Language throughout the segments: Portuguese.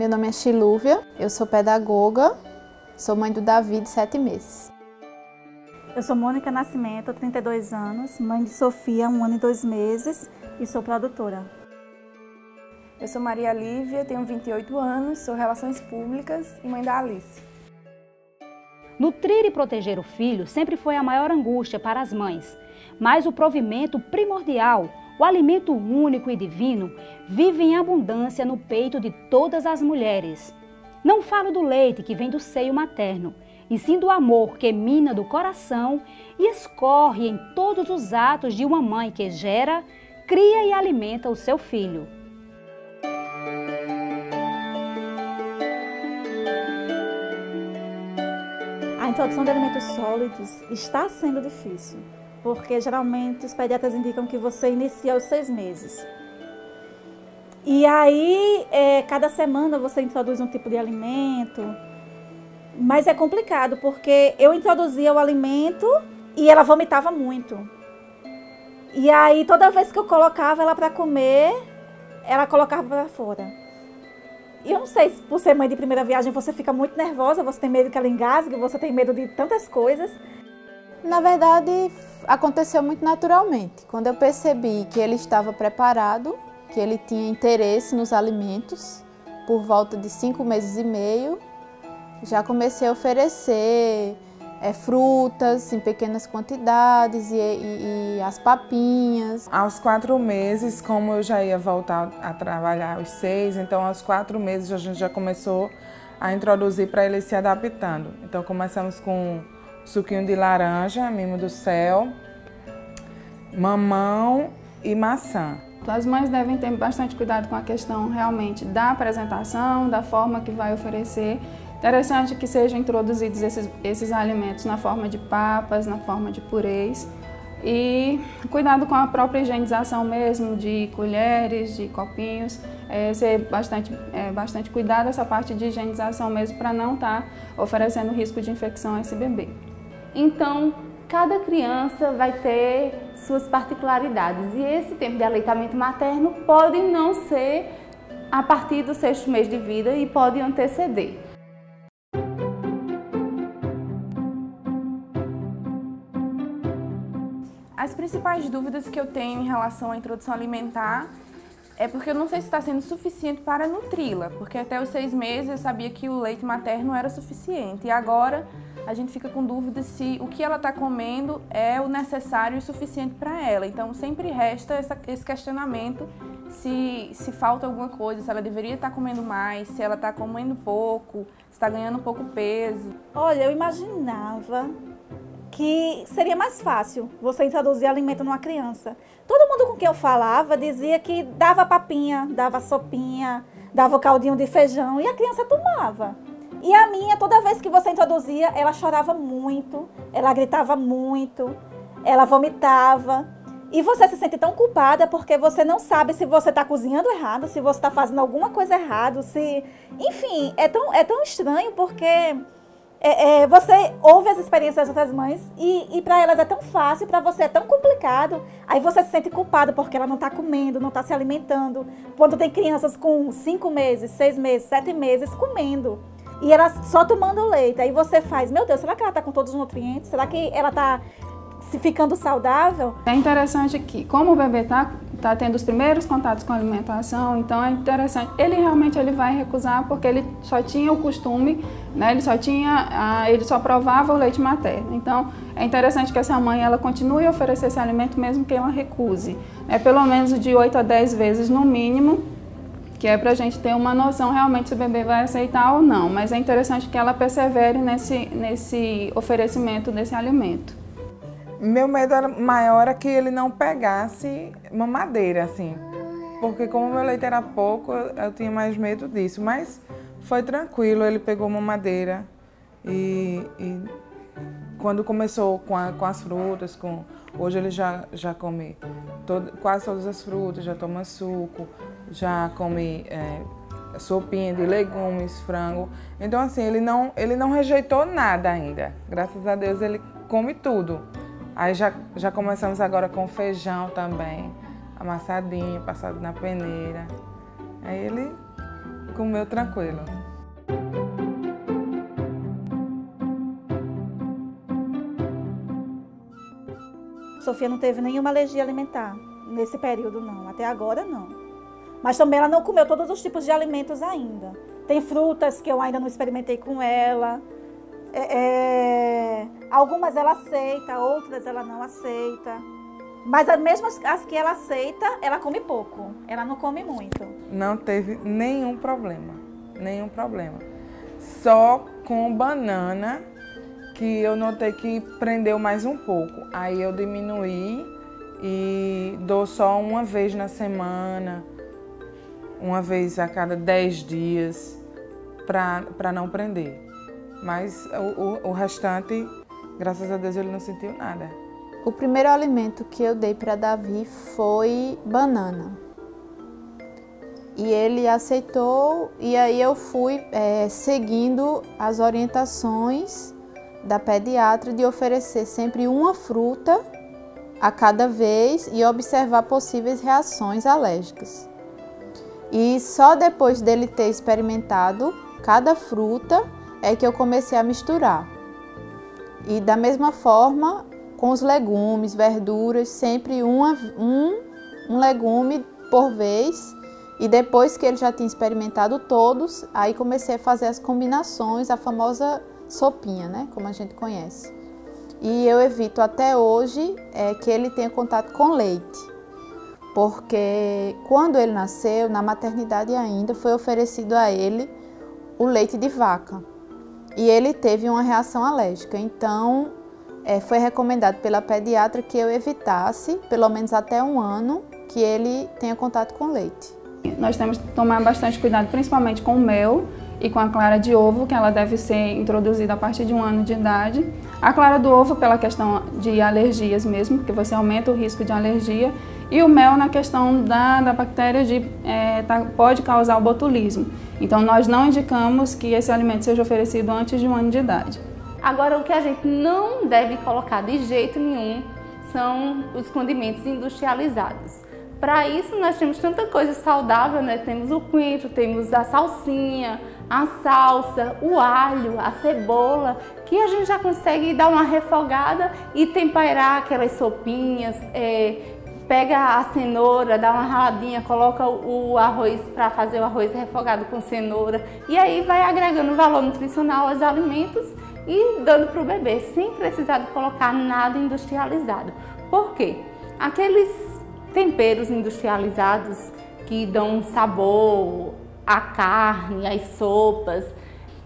Meu nome é Chilúvia, eu sou pedagoga, sou mãe do Davi de 7 meses. Eu sou Mônica Nascimento, 32 anos, mãe de Sofia, 1 ano e 2 meses e sou produtora. Eu sou Maria Lívia, tenho 28 anos, sou Relações Públicas e mãe da Alice. Nutrir e proteger o filho sempre foi a maior angústia para as mães, mas o provimento primordial, o alimento único e divino, vive em abundância no peito de todas as mulheres. Não falo do leite que vem do seio materno, e sim do amor que emana do coração e escorre em todos os atos de uma mãe que gera, cria e alimenta o seu filho. A introdução de alimentos sólidos está sendo difícil, porque geralmente os pediatras indicam que você inicia aos 6 meses. E aí, cada semana você introduz um tipo de alimento, mas é complicado, porque eu introduzia o alimento e ela vomitava muito. E aí, toda vez que eu colocava ela para comer, ela colocava para fora. E eu não sei se por ser mãe de primeira viagem você fica muito nervosa, você tem medo que ela engasgue, você tem medo de tantas coisas. Na verdade, aconteceu muito naturalmente. Quando eu percebi que ele estava preparado, que ele tinha interesse nos alimentos, por volta de 5 meses e meio, já comecei a oferecer frutas em pequenas quantidades e as papinhas. Aos 4 meses, como eu já ia voltar a trabalhar aos 6, então aos 4 meses a gente já começou a introduzir para ele se adaptando. Então começamos com suquinho de laranja, mimo do céu, mamão e maçã. As mães devem ter bastante cuidado com a questão realmente da apresentação, da forma que vai oferecer. Interessante que sejam introduzidos esses alimentos na forma de papas, na forma de purês. E cuidado com a própria higienização mesmo, de colheres, de copinhos. Ser bastante cuidado essa parte de higienização mesmo, para não estar oferecendo risco de infecção a esse bebê. Então, cada criança vai ter suas particularidades e esse tempo de aleitamento materno pode não ser a partir do 6º mês de vida e pode anteceder. As principais dúvidas que eu tenho em relação à introdução alimentar é porque eu não sei se está sendo suficiente para nutri-la, porque até os 6 meses eu sabia que o leite materno era suficiente e agora a gente fica com dúvida se o que ela está comendo é o necessário e o suficiente para ela. Então sempre resta esse questionamento se falta alguma coisa, se ela deveria estar comendo mais, se ela está comendo pouco, se está ganhando pouco peso. Olha, eu imaginava que seria mais fácil você introduzir alimento numa criança. Todo mundo com quem eu falava dizia que dava papinha, dava sopinha, dava o caldinho de feijão e a criança tomava. E a minha, toda vez que você introduzia, ela chorava muito, ela gritava muito, ela vomitava. E você se sente tão culpada porque você não sabe se você está cozinhando errado, se você está fazendo alguma coisa errada, se... Enfim, é tão estranho porque você ouve as experiências das outras mães e para elas é tão fácil, para você é tão complicado. Aí você se sente culpado porque ela não está comendo, não está se alimentando. Quando tem crianças com 5 meses, 6 meses, 7 meses comendo. E ela só tomando leite. Aí você faz, meu Deus, será que ela está com todos os nutrientes? Será que ela está se ficando saudável? É interessante que, como o bebê tá tendo os primeiros contatos com a alimentação, então é interessante. Ele vai recusar porque ele só tinha o costume, né? Ele só provava o leite materno. Então é interessante que essa mãe ela continue a oferecer esse alimento mesmo que ela recuse. Pelo menos de 8 a 10 vezes no mínimo, que é para a gente ter uma noção realmente se o bebê vai aceitar ou não. Mas é interessante que ela persevere nesse oferecimento desse alimento. Meu medo maior era que ele não pegasse mamadeira, assim. Porque como meu leite era pouco, eu tinha mais medo disso. Mas foi tranquilo, ele pegou mamadeira. E quando começou com as frutas, hoje ele já come quase todas as frutas, já toma suco, já come sopinha de legumes, frango. Então assim, ele não rejeitou nada ainda. Graças a Deus ele come tudo. Aí já começamos agora com feijão também, amassadinho, passado na peneira. Aí ele comeu tranquilo. Sofia não teve nenhuma alergia alimentar nesse período, não. Até agora, não. Mas também ela não comeu todos os tipos de alimentos ainda. Tem frutas que eu ainda não experimentei com ela. Algumas ela aceita, outras ela não aceita. Mas mesmo as que ela aceita, ela come pouco. Ela não come muito. Não teve nenhum problema. Nenhum problema. Só com banana, que eu notei que prendeu mais um pouco. Aí eu diminuí e dou só uma vez na semana, uma vez a cada 10 dias, para não prender. Mas o restante, graças a Deus, ele não sentiu nada. O primeiro alimento que eu dei para Davi foi banana. E ele aceitou, e aí eu fui seguindo as orientações da pediatra de oferecer sempre uma fruta a cada vez e observar possíveis reações alérgicas. E só depois dele ter experimentado cada fruta é que eu comecei a misturar. E da mesma forma, com os legumes, verduras, sempre um legume por vez. E depois que ele já tinha experimentado todos, aí comecei a fazer as combinações, a famosa sopinha, né, como a gente conhece. E eu evito até hoje que ele tenha contato com leite, porque quando ele nasceu, na maternidade ainda, foi oferecido a ele o leite de vaca. E ele teve uma reação alérgica, então foi recomendado pela pediatra que eu evitasse, pelo menos até 1 ano, que ele tenha contato com leite. Nós temos que tomar bastante cuidado, principalmente com o mel e com a clara de ovo, que ela deve ser introduzida a partir de 1 ano de idade. A clara do ovo pela questão de alergias mesmo, porque você aumenta o risco de alergia. E o mel na questão da bactéria pode causar o botulismo. Então nós não indicamos que esse alimento seja oferecido antes de 1 ano de idade. Agora, o que a gente não deve colocar de jeito nenhum são os condimentos industrializados. Para isso, nós temos tanta coisa saudável, né? Temos o coentro, temos a salsinha, a salsa, o alho, a cebola, que a gente já consegue dar uma refogada e temperar aquelas sopinhas, pega a cenoura, dá uma raladinha, coloca o arroz para fazer o arroz refogado com cenoura e aí vai agregando valor nutricional aos alimentos e dando para o bebê, sem precisar de colocar nada industrializado. Por quê? Aqueles temperos industrializados que dão sabor à carne, às sopas,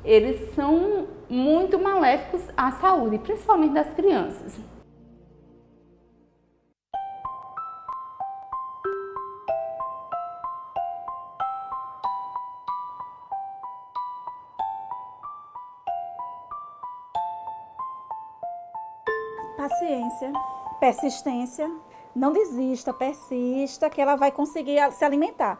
eles são muito maléficos à saúde, principalmente das crianças. Paciência, persistência. Não desista, persista, que ela vai conseguir se alimentar.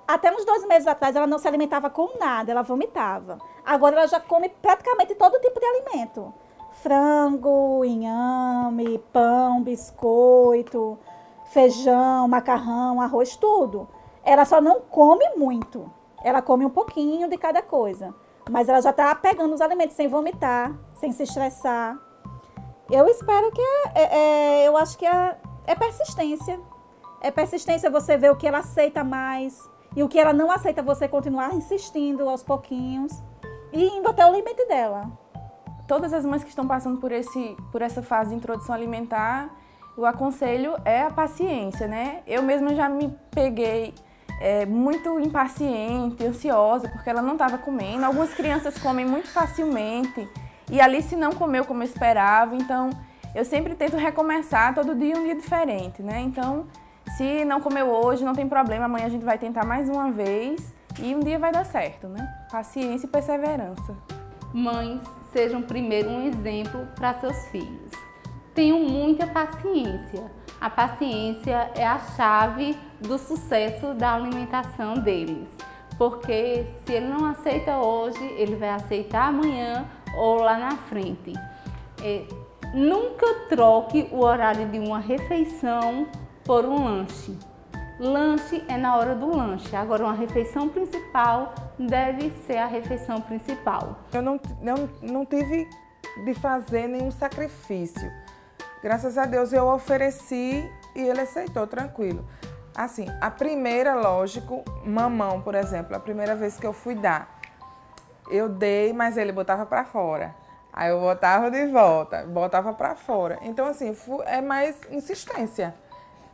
Até uns 2 meses atrás, ela não se alimentava com nada, ela vomitava. Agora ela já come praticamente todo tipo de alimento. Frango, inhame, pão, biscoito, feijão, macarrão, arroz, tudo. Ela só não come muito. Ela come um pouquinho de cada coisa. Mas ela já está pegando os alimentos sem vomitar, sem se estressar. Eu espero que eu acho que é persistência. É persistência você ver o que ela aceita mais e o que ela não aceita, você continuar insistindo aos pouquinhos e indo até o limite dela. Todas as mães que estão passando por essa fase de introdução alimentar, o aconselho é a paciência, né? Eu mesma já me peguei muito impaciente, ansiosa, porque ela não estava comendo. Algumas crianças comem muito facilmente e a Alice não comeu como eu esperava, então eu sempre tento recomeçar todo dia um dia diferente, né? Então, se não comeu hoje, não tem problema, amanhã a gente vai tentar mais uma vez e um dia vai dar certo, né? Paciência e perseverança. Mães, sejam primeiro um exemplo para seus filhos. Tenham muita paciência. A paciência é a chave do sucesso da alimentação deles. Porque se ele não aceita hoje, ele vai aceitar amanhã ou lá na frente. Nunca troque o horário de uma refeição por um lanche. lanche é na hora do lanche. Agora, uma refeição principal deve ser a refeição principal. Eu não tive de fazer nenhum sacrifício. Graças a Deus eu ofereci e ele aceitou, tranquilo. Assim, a primeira, lógico, mamão, por exemplo, a primeira vez que eu fui dar, eu dei, mas ele botava para fora. Aí eu botava de volta, botava para fora. Então, assim, é mais insistência.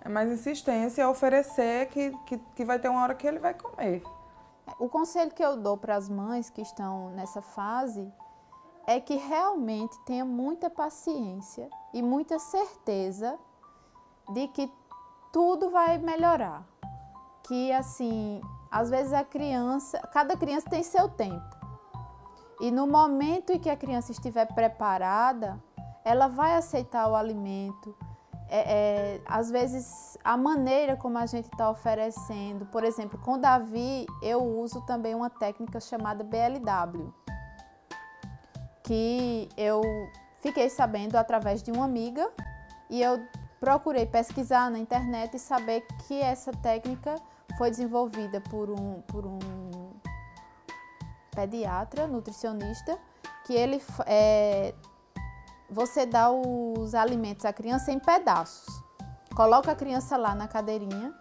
É mais insistência oferecer que vai ter uma hora que ele vai comer. O conselho que eu dou para as mães que estão nessa fase é que realmente tenha muita paciência e muita certeza de que tudo vai melhorar. Que, assim, às vezes cada criança tem seu tempo. E no momento em que a criança estiver preparada, ela vai aceitar o alimento. Às vezes, a maneira como a gente está oferecendo. Por exemplo, com o Davi, eu uso também uma técnica chamada BLW, que eu fiquei sabendo através de uma amiga e eu procurei pesquisar na internet e saber que essa técnica foi desenvolvida por um pediatra, nutricionista, que ele você dá os alimentos à criança em pedaços. Coloca a criança lá na cadeirinha,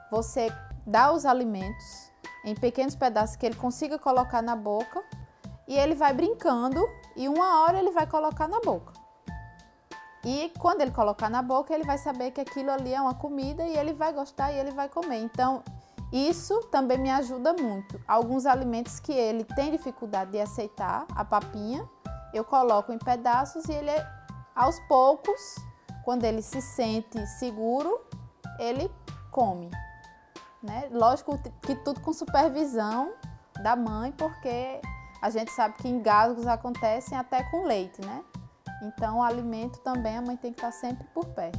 você dá os alimentos em pequenos pedaços que ele consiga colocar na boca e ele vai brincando e uma hora ele vai colocar na boca. E quando ele colocar na boca, ele vai saber que aquilo ali é uma comida e ele vai gostar e ele vai comer. Então, isso também me ajuda muito. Alguns alimentos que ele tem dificuldade de aceitar, a papinha, eu coloco em pedaços e ele, aos poucos, quando ele se sente seguro, ele come. Né? Lógico que tudo com supervisão da mãe, porque a gente sabe que engasgos acontecem até com leite, né? Então, o alimento também a mãe tem que estar sempre por perto.